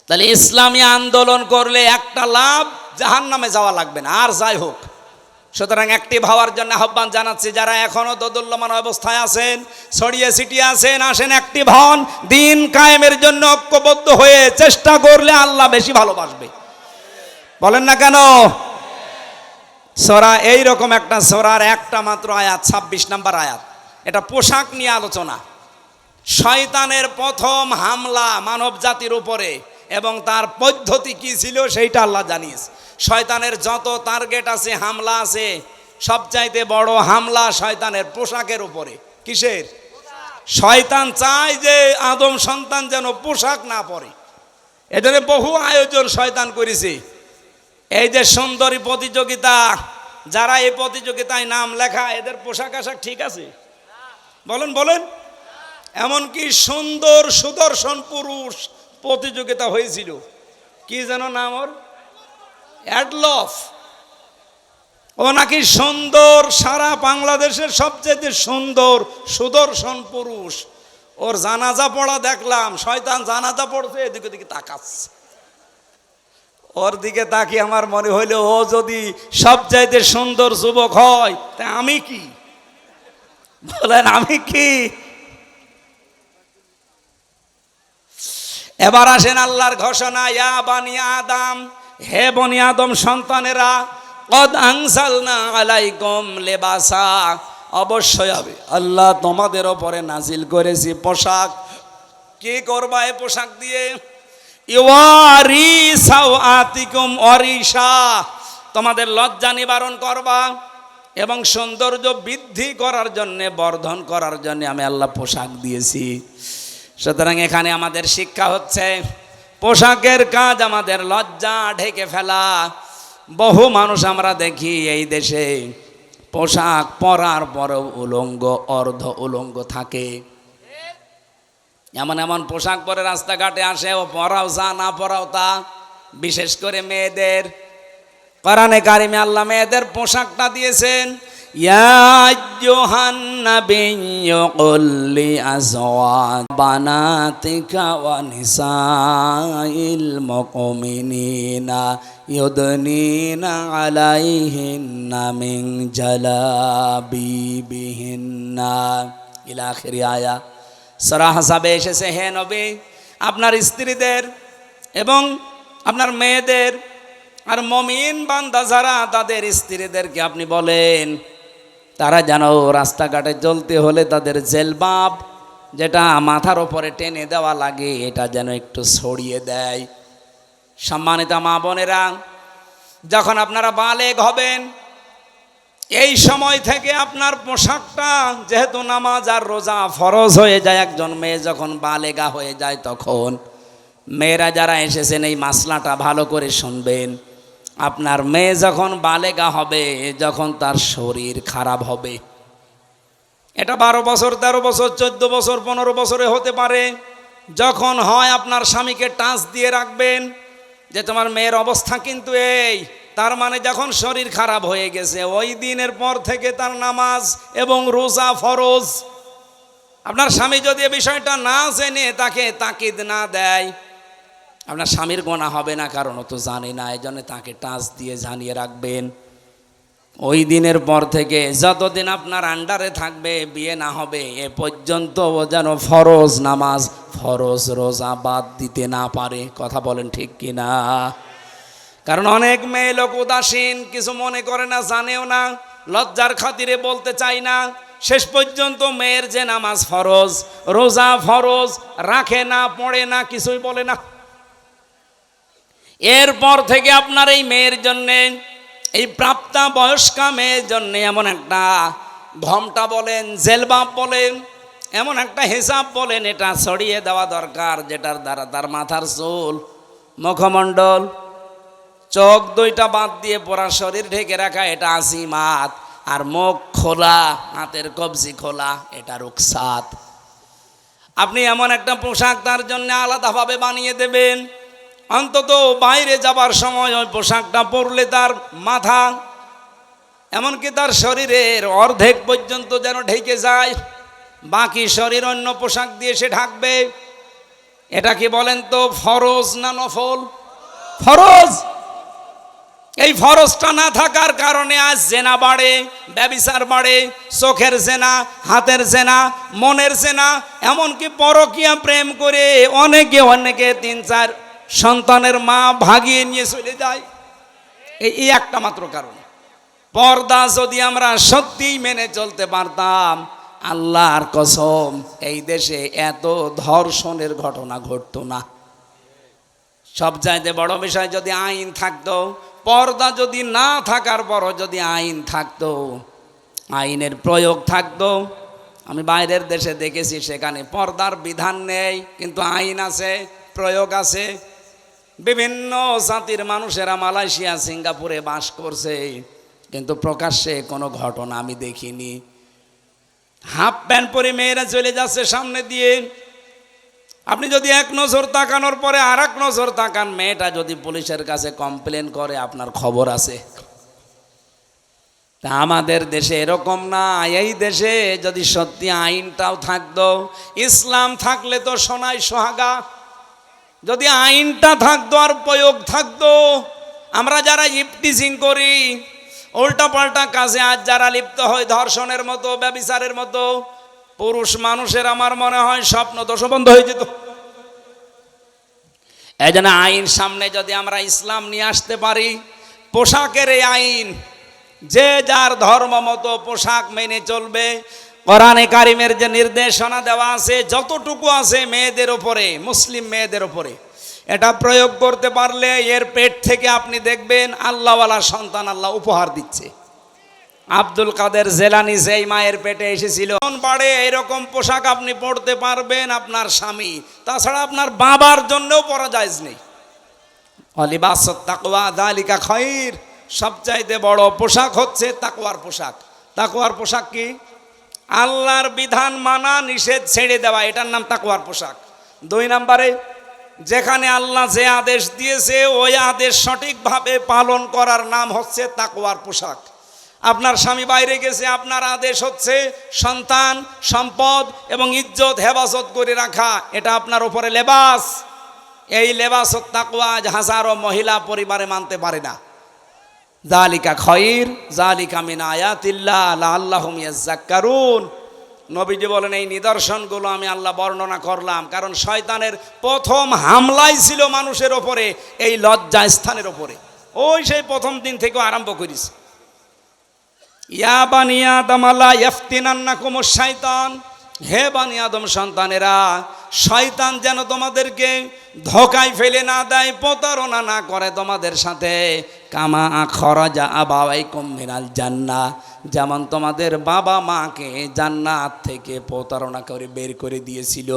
তাহলে ইসলামী আন্দোলন করলে একটা লাভ, জাহান্নামে যাওয়া লাগবে না। আর যাই হোক, সুতরাং অ্যাক্টিভ হওয়ার জন্য আহ্বান জানাচ্ছি, যারা এখনো দোদুল্যমান অবস্থায় আছেন, ছড়িয়ে ছিটিয়ে আছেন, আসেন অ্যাক্টিভ হন। দিন কায়েমের জন্য ঐক্যবদ্ধ হয়ে চেষ্টা করলে আল্লাহ বেশি ভালোবাসবে। বলেন না কেন? সূরা, এইরকম একটা সূরার একটা মাত্র আয়াত, 26 নম্বর আয়াত, এটা পোশাক নিয়ে আলোচনা। শয়তানের প্রথম হামলা মানব জাতির উপরে এবং তার পদ্ধতি কি ছিল সেইটা আল্লাহ জানিয়েছে। শয়তানের যত টার্গেট আছে, হামলা আছে, সবচাইতে বড় হামলা শয়তানের পোশাকের উপরে। কিসের? শয়তান চায় যে আদম সন্তান যেন পোশাক না পরে, এজন্য বহু আয়োজন শয়তান করেছে। এই যে সুন্দরী প্রতিযোগিতা, যারা এই প্রতিযোগিতায় নাম লেখা, এদের পোশাক আশাক ঠিক আছে? বলেন বলেন। এমনকি সুন্দর সুদর্শন পুরুষ প্রতিযোগিতা হয়েছিল, কি যেন নাম ওর, অ্যাডলফ। ও নাকি সুন্দর, সারা বাংলাদেশের সবচেয়ে সুন্দর সুদর্শন পুরুষ। ওর জানাজা পড়া দেখলাম, শয়তান জানাজা পড়ছে, এদিকে দিকে তাকাচ্ছে। ওর দিকে তাকিয়ে আমার মনে হইল, ও যদি সবচাইতে সুন্দর যুবক হয় তা আমি কি? বলেন আমি কি? এবার আসেন আল্লাহর ঘোষণা, ইয়া বানি আদম, হে বনি আদম সন্তানেরা, কদ আনজালনা আলাইকুম লিবাসা, অবশ্যই হবে আল্লাহ তোমাদের ওপরে নাজিল করেছি পোশাক। কি করবা এই পোশাক দিয়ে? ইওয়ারি সাওআতিকুম ওয়ারিশা, তোমাদের লজ্জা নিবারণ করবা এবং সৌন্দর্য বৃদ্ধি করার জন্য, বর্ধন করার জন্য আমি আল্লাহ পোশাক দিয়েছি। সুতরাং এখানে আমাদের শিক্ষা হচ্ছে, পোশাকের কাজ আমাদের লজ্জা ঢেকে ফেলা। বহু মানুষ আমরা দেখি এই দেশে পোশাক পরার পরও উলঙ্গ, অর্ধ উলঙ্গ থাকে। এমন এমন পোশাক পরে রাস্তাঘাটে আসে, ও পরাও যা, না পরাও তা। বিশেষ করে মেয়েদের, কোরআনে কারিমে আল্লাহ মেয়েদের পোশাকটা দিয়েছেন, ইয়া আইয়ুহান নাবিয়্যু কুল লিআজওয়াজ বানাতিকা ওয়া নিসাইল মুমিনিনা ইউদনিনা আলাইহিন্না মিন জালাবিবিহিন্না ইলা আখিরি আয়া। সূরা আহজাবে এসেছে, হে নবী, আপনার স্ত্রীদের এবং আপনার মেয়েদের আর মুমিন বান্দা যারা, তাদের স্ত্রীদেরকে আপনি বলেন তারা যেন রাস্তাঘাটে চলতে হলে তাদের জেলবাব, যেটা মাথার ওপরে টেনে দেওয়া লাগে, এটা যেন একটু ছড়িয়ে দেয়। সম্মানিত মা বোনেরা, যখন আপনারা বালেগ হবেন, এই সময় থেকে আপনার পোশাকটা, যেহেতু নামাজ আর রোজা ফরজ হয়ে যায়, একজন মেয়ে যখন বালেগা হয়ে যায়, তখন মেয়েরা যারা এসেছেন এই মাসলাটা ভালো করে শুনবেন। আপনার মেয়ে যখন বালেগা হবে, যখন তার শরীর খারাপ হবে, এটা 12 বছর, 13 বছর, 14 বছর, 15 বছরে হতে পারে। যখন হয়, আপনার স্বামীকে টাচ দিয়ে রাখবেন যে তোমার মেয়ের অবস্থা কিন্তু এই, তার মানে যখন শরীর খারাপ হয়ে গেছে ওই দিনের পর থেকে তার নামাজ এবং রোজা ফরজ। আপনার স্বামী যদি এই বিষয়টা না জেনে তাকে তাকিদ না দেয়, আপনার স্বামীর গোনা হবে না, কারণ ও তো জানে না, এই জন্য তাকে টাচ দিয়ে জানিয়ে রাখবেন ওই দিনের পর থেকে যতদিন আপনার আন্ডারে থাকবে, বিয়ে না হবে এ পর্যন্ত ও যেন ফরজ নামাজ ফরজ রোজা বাদ দিতে না পারে। কথা বলেন ঠিক কিনা? কারণ অনেক মেয়ে লোক উদাসীন, কিছু মনে করে না, জানেও না, লজ্জার খাতিরে বলতে চাই না, শেষ পর্যন্ত মেয়ের যে নামাজ ফরজ রোজা ফরজ রাখে না, পড়ে না, কিছুই বলে না। এরপর থেকে আপনার এই মেয়ের জন্যে, এই প্রাপ্তা বয়স্কা মেয়ের জন্য এমন একটা ঘোমটা বলেন, জেলবাব বলেন, এমন একটা হিসাব বলেন, এটা ছড়িয়ে দেওয়া দরকার, যেটার দ্বারা তার মাথার চুল, মুখমণ্ডল, চোখ দুইটা বাদ দিয়ে পুরা শরীর ঢেকে রাখা এটা আজিমাত, আর মুখ খোলা, হাতের কবজি খোলা এটা রুকসাত। আপনি এমন একটা পোশাক তার জন্য আলাদাভাবে বানিয়ে দেবেন, অন্তত বাইরে যাবার সময় ওই পোশাকটা পরলে তার মাথা এমনকি তার শরীরের অর্ধেক পর্যন্ত যেন ঢেকে যায়, বাকি শরীর অন্য পোশাক দিয়ে সে ঢাকবে। এটা কি বলেন তো ফরজ না নফল? ফরজ। এই ফরজটা না থাকার কারণে আজ জেনা বাড়ে, ব্যভিচার বাড়ে, চোখের জেনা, হাতের জেনা, মনের জেনা, এমনকি পরকীয়া প্রেম করে অনেকে 3-4 সন্তানের মা ভাগিয়ে নিয়ে চলে যায়। এই একটা মাত্র কারণ। পর্দা যদি আমরা সত্যিই মেনে চলতে পারতাম, আল্লাহর কসম এই দেশে এত ধর্ষণের ঘটনা ঘটতো না। সবচাইতে বড় বিষয় যদি আইন থাকতো, পর্দা যদি না থাকার পরও যদি আইন থাকতো, আইনের প্রয়োগ থাকতো। আমি বাইরের দেশে দেখেছি সেখানে পর্দার বিধান নেই, কিন্তু আইন আছে, প্রয়োগ আছে। বিভিন্ন জাতির মানুষেরা মালয়েশিয়া সিঙ্গাপুরে বাস করছে, কিন্তু প্রকাশ্যে কোনো ঘটনা আমি দেখিনি। হাফ প্যান্ট পরে মেয়েরা চলে যাচ্ছে সামনে দিয়ে, আপনি যদি এক নজর তাকানোর পরে আর এক নজর তাকান, মেয়েটা যদি পুলিশের কাছে কমপ্লেন করে আপনার খবর আছে। তা আমাদের দেশে এরকম না। এই দেশে যদি সত্যি আইনটাও থাকতো, ইসলাম থাকলে তো সোনায় সোহাগা, যদি আইনটা থাকতো আর প্রয়োগ থাকতো, আমরা যারা ইফটিজিং করি, উল্টা পাল্টা কাজে আজ যারা লিপ্ত হয়, ধর্ষণের মতো, ব্যভিচারের মতো, পুরুষ মানুষের আমার মনে হয় স্বপ্ন দোষ বন্ধ হয়ে যেত। এই জন্য আইন সামনে যদি আমরা ইসলাম নিয়ে আসতে পারি, পোশাকের এই আইন, যে যার ধর্ম মতো পোশাক মেনে চলবে। কোরআনে কারিমের যে নির্দেশনা দেওয়া আছে, যতটুকু আছে মেয়েদের ওপরে, মুসলিম মেয়েদের ওপরে, এটা প্রয়োগ করতে পারলে এর পেট থেকে আপনি দেখবেন আল্লাহওয়ালা সন্তান আল্লাহ উপহার দিচ্ছে। আব্দুল কাদের জেলানি যেই মায়ের পেটে এসেছিল, বাড়ে এরকম পোশাক আপনি পরতে পারবেন আপনার স্বামী, তাছাড়া আপনার বাবার জন্যও পরা জায়েজ নেই। লিবাসুত তাকওয়া যালিকা খায়র, সবচাইতে বড় পোশাক হচ্ছে তাকওয়ার পোশাক। তাকওয়ার পোশাক কি? আল্লাহর বিধান মানা, নিষেধ ছেড়ে দেওয়া, এটার নাম তাকওয়ার পোশাক। 2 নম্বরে, যেখানে আল্লাহ যে আদেশ দিয়েছে ওই আদেশ সঠিকভাবে পালন করার নাম হচ্ছে তাকওয়ার পোশাক। আপনার স্বামী বাইরে গেছে, আপনার আদেশ হচ্ছে সন্তান, সম্পদ এবং ইজ্জত হেফাজত করে রাখা, এটা আপনার উপরে লেবাস। এই লেবাসত তাকওয়া হাজারো মহিলা পরিবারে মানতে পারে না। যালিকা খায়র যালিকা মিন আয়াতিল্লাহ লাআল্লাহুম ইয়াযাক্কারুন। নবীজি বলেন, এই নিদর্শনগুলো আমি আল্লাহ বর্ণনা করলাম কারণ শয়তানের প্রথম হামলাই ছিল মানুষের ওপরে, এই লজ্জা স্থানের ওপরে। ওই সেই প্রথম দিন থেকে আরম্ভ করেছে। ইয়া বানি আদম লা ইয়াফতিনান্নাকুমুশ শাইতান, হে বানি আদম সন্তানেরা, শয়তান যেন তোমাদেরকে ধোঁকায় ফেলে না দেয়, প্রতারণা না করে তোমাদের সাথে। কামা খরাজা আবাওয়াইকুম মিনাল জান্নাহ, যেমন তোমাদের বাবা মাকে জান্নাত থেকে প্রতারণা করে বের করে দিয়েছিল।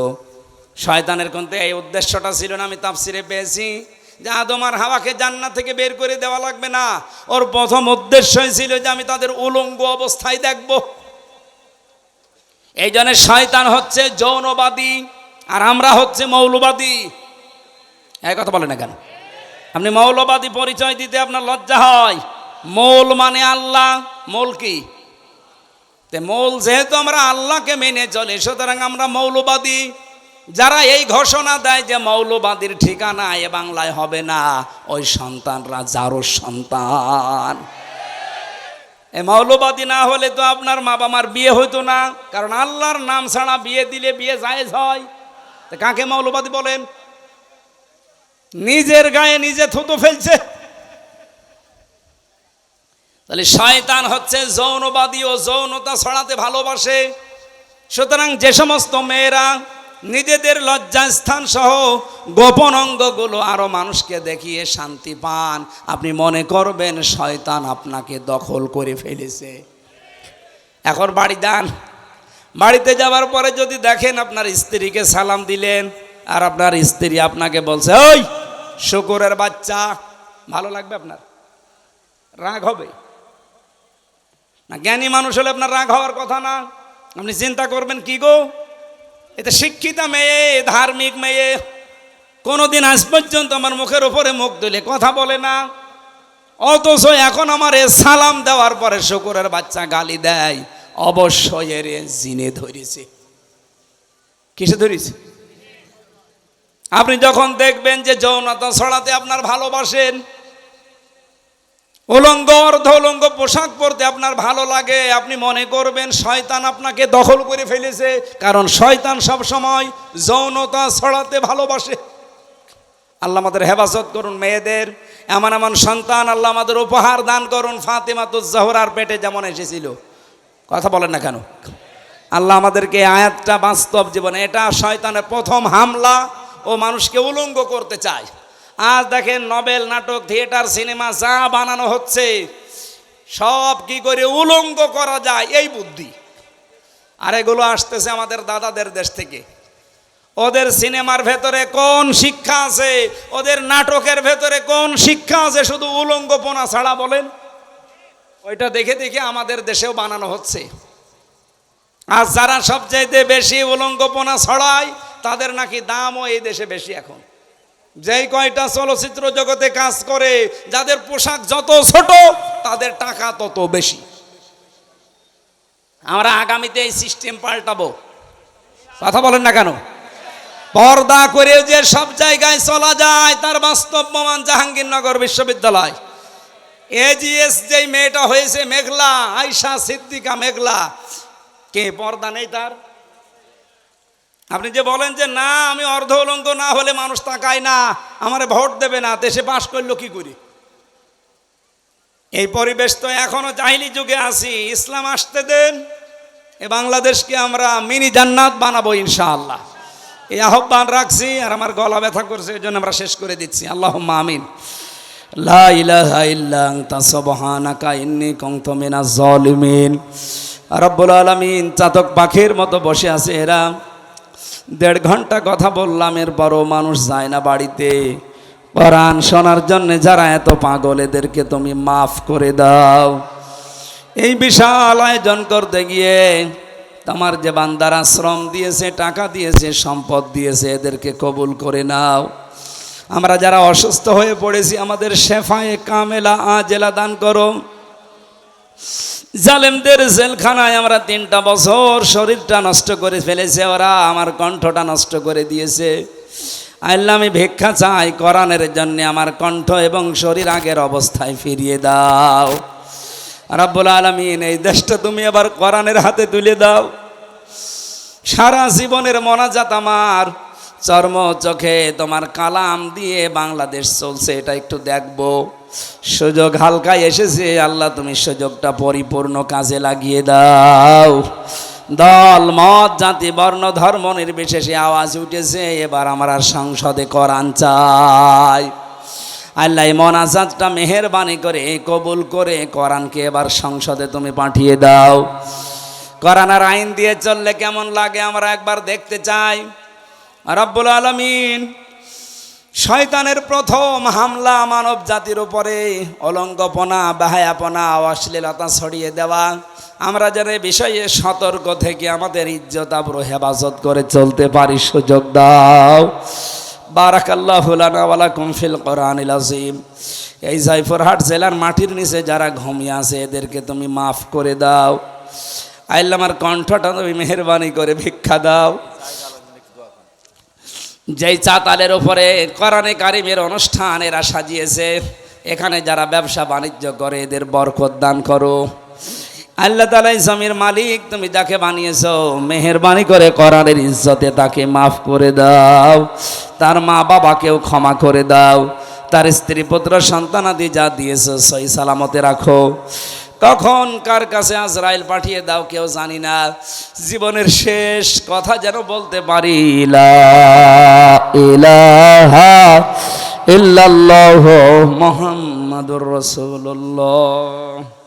শয়তানের কিন্তু এই উদ্দেশ্যটা ছিল না, আমি তাফসিরে পেয়েছি যে আদম আর হাওয়াকে জান্নাত থেকে বের করে দেওয়া লাগবে না। ওর প্রথম উদ্দেশ্যই ছিল যে আমি তাদের উলঙ্গ অবস্থায় দেখব। এই জন্য শয়তান হচ্ছে যৌনবাদী আর আমরা হচ্ছে মৌলবাদী। এই কথা বলে না কেন? আপনি মৌলবাদী পরিচয় দিতে আপনার লজ্জা হয়? মৌল মানে আল্লাহ, মৌল কি? মৌল যেহেতু আমরা আল্লাহকে মেনে চলি, সুতরাং আমরা মৌলবাদী। যারা এই ঘোষণা দেয় যে মৌলবাদীর ঠিকানা এ বাংলায় হবে না, ওই সন্তানরা যারও সন্তান। এ মৌলবাদী না হলে তো আপনার মা বাবার বিয়ে হইতো না, কারণ আল্লাহর নাম ছাড়া বিয়ে দিলে বিয়ে জায়েজ হয়। কাকে মৌলবাদী বলেন? নিজের গায়ে নিজে থুতু ফেলছে। তাহলে শয়তান হচ্ছে যৌনবাদী ও যৌনতা ছড়াতে ভালোবাসে। সুতরাং যে সমস্ত মেয়েরা নিজেদের লজ্জাস্থান সহ গোপন অঙ্গগুলো আরো মানুষকে দেখিয়ে শান্তি পান, আপনি মনে করবেন শয়তান আপনাকে দখল করে ফেলেছে। এখন বাড়ি যান, বাড়িতে যাওয়ার পরে যদি দেখেন আপনার স্ত্রীকে সালাম দিলেন আর আপনার স্ত্রী আপনাকে বলছে ওই শুকুরের বাচ্চা, ভালো লাগবে? আপনার রাগ হবে না? জ্ঞানী মানুষ হলে আপনার রাগ হওয়ার কথা না। আপনি চিন্তা করবেন কি গো, এটা শিক্ষিতা মেয়ে, ধার্মিক মেয়ে, কোনোদিন আজ পর্যন্ত আমার মুখের উপরে মুখ তুলে কথা বলে না, অথচ এখন আমার সালাম দেওয়ার পরে শুকুরের বাচ্চা গালি দেয়। অবশ্যই এর জিনে ধরেছে। কিসে ধরেছে? আপনি যখন দেখবেন যে যৌনতা ছড়াতে আপনার ভালোবাসেন, উলঙ্গ অর্ধ উলঙ্গ পোশাক পরতে আপনার ভালো লাগে, আপনি মনে করবেন শয়তান আপনাকে দখল করে ফেলেছে। কারণ শয়তান সব সময় যৌনতা ছড়াতে ভালোবাসে। আল্লাহ আমাদের হেফাজত করুন। মেয়েদের এমন এমন সন্তান আল্লাহ আমাদের উপহার দান করুন। ফাতেমাতুজ জোহরার পেটে যেমন এসেছিল, কথা বলেন না কেন? আল্লাহ আমাদেরকে আয়াতটা বাস্তব জীবনে, এটা শয়তানের প্রথম হামলা, ও মানুষকে উলঙ্গ করতে চায়। আজ দেখেন নবেল, নাটক, থিয়েটার, সিনেমা যা বানানো হচ্ছে সব কি করে উলঙ্গ করা যায় এই বুদ্ধি। আর এগুলো আসতেছে আমাদের দাদাদের দেশ থেকে। ওদের সিনেমার ভেতরে কোন শিক্ষা আছে? ওদের নাটকের ভেতরে কোন শিক্ষা আছে? শুধু উলঙ্গপনা ছাড়া বলেন। ওইটা দেখে দেখে আমাদের দেশেও বানানো হচ্ছে। আর যারা সবচাইতে বেশি উলঙ্গপনা ছড়ায় তাদের নাকি দামও এই দেশে বেশি। এখন যেই কয়টা চলচ্চিত্র জগতে কাজ করে, যাদের পোশাক যত ছোট তাদের টাকা তত বেশি। আমরা আগামীতে এই সিস্টেম পাল্টাবো, কথা বলেন না কেন? পর্দা করে যে সব জায়গায় চলা যায় তার বাস্তব প্রমাণ জাহাঙ্গীরনগর বিশ্ববিদ্যালয়। এজিএস যেই মেয়েটা হয়েছে মেঘলা, আয়শা সিদ্দিকা মেঘলা, কে পর্দা নেই তার? আপনি যে বলেন যে না আমি অর্ধ উলঙ্গ না হলে মানুষ তাকায় না, আমারে ভোট দেবে না, দেশে পাশ করলো কি করে? এই পরিবেশ তো এখনো জাহিলি যুগে আছি। ইসলাম আসতে দেন, এ বাংলাদেশকে আমরা মিনি জান্নাত বানাবো ইনশাআল্লাহ। এই আহ্বান রাখছি। আর আমার গলা ব্যথা করছে, এই জন্য আমরা শেষ করে দিচ্ছি। আল্লাহুম্মা আমিন। লা ইলাহা ইল্লা আনতা সুবহানাকা ইন্নী কুনতু মিনাজ জালিমিন। রব্বুল আলামিন চাতক পাখির মতো বসে আছে এরা। 1.5 ঘন্টা কথা বললাম, এরপরও মানুষ যায় না বাড়িতে কোরআন শোনার জন্য। যারা এত পাগল এদেরকে তুমি মাফ করে দাও। এই বিশাল আয়োজন করতে গিয়ে তোমার যে বান্দারা শ্রম দিয়েছে, টাকা দিয়েছে, সম্পদ দিয়েছে, এদেরকে কবুল করে নাও। আমরা যারা অসুস্থ হয়ে পড়েছি আমাদের শেফায়ে কামেলা আজেলা দান করো। জালেমদের জেলখানায় আমরা 3টা বছর শরীরটা নষ্ট করে ফেলেছে ওরা, আমার কণ্ঠটা নষ্ট করে দিয়েছে। আল্লাহ আমি ভিক্ষা চাই কোরআনের জন্য আমার কণ্ঠ এবং শরীর আগের অবস্থায় ফিরিয়ে দাও। রব্বুল আলামিন এই দেশটা তুমি এবার কোরআনের হাতে তুলে দাও। সারা জীবনের মোনাজাত আমার চর্ম চোখে তোমার কালাম দিয়ে বাংলাদেশ চলছে, এটা একটু দেখবো। সুযোগ হালকায় এসেছে, আল্লাহ তুমি সুযোগটা পরিপূর্ণ কাজে লাগিয়ে দাও। দল মত জাতি বর্ণ ধর্ম নির্বিশেষে আওয়াজ উঠেছে, এবার আমরা সংসদে কোরআন চাই। আল্লাহ মোনাজাতটা মেহেরবানি করে কবুল করে কোরআনকে এবার সংসদে তুমি পাঠিয়ে দাও। কোরআনের আইন দিয়ে চললে কেমন লাগে আমরা একবার দেখতে চাই। রব্বুল আলামিন শয়তানের প্রথম হামলা মানব জাতির উপরে অলঙ্গপনা, বাহায়াপনা, অশ্লীলতা ছড়িয়ে দেওয়া। আমরা যারা বিষয়ে সতর্ক থেকে আমাদের ইজ্জত আবরু হেফাজত করে চলতে পারি সুযোগ দাও। বারাকাল্লাহু লানা ওয়া লাকুম ফিল কোরআনিল আযীম। এই জয়পুরহাট জেলার মাটির নিচে যারা ঘুমিয়ে আছে এদেরকে তুমি মাফ করে দাও। আল্লাহ আমার কণ্ঠটা তুমি মেহেরবানি করে ভিক্ষা দাও। যেই চাতালের উপরে কোরআনে কারিমের অনুষ্ঠান এরা সাজিয়েছে, এখানে যারা ব্যবসা বাণিজ্য করে এদের বরকত দান করো। আল্লাহ তাআলা জমির মালিক, তুমি যাকে বানিয়েছো মেহেরবানি করে কোরআনের ইজ্জতে তাকে মাফ করে দাও, তার মা বাবাকেও ক্ষমা করে দাও, তার স্ত্রী পুত্র সন্তানাদি যা দিয়েছো সহি সালামতে রাখো। কখন কার কাছে আজরাইল পাঠিয়ে দাও কেউ জানি না, জীবনের শেষ কথা যেন বলতে পারি লা ইলাহা ইল্লাল্লাহু মুহাম্মাদুর রাসূলুল্লাহ।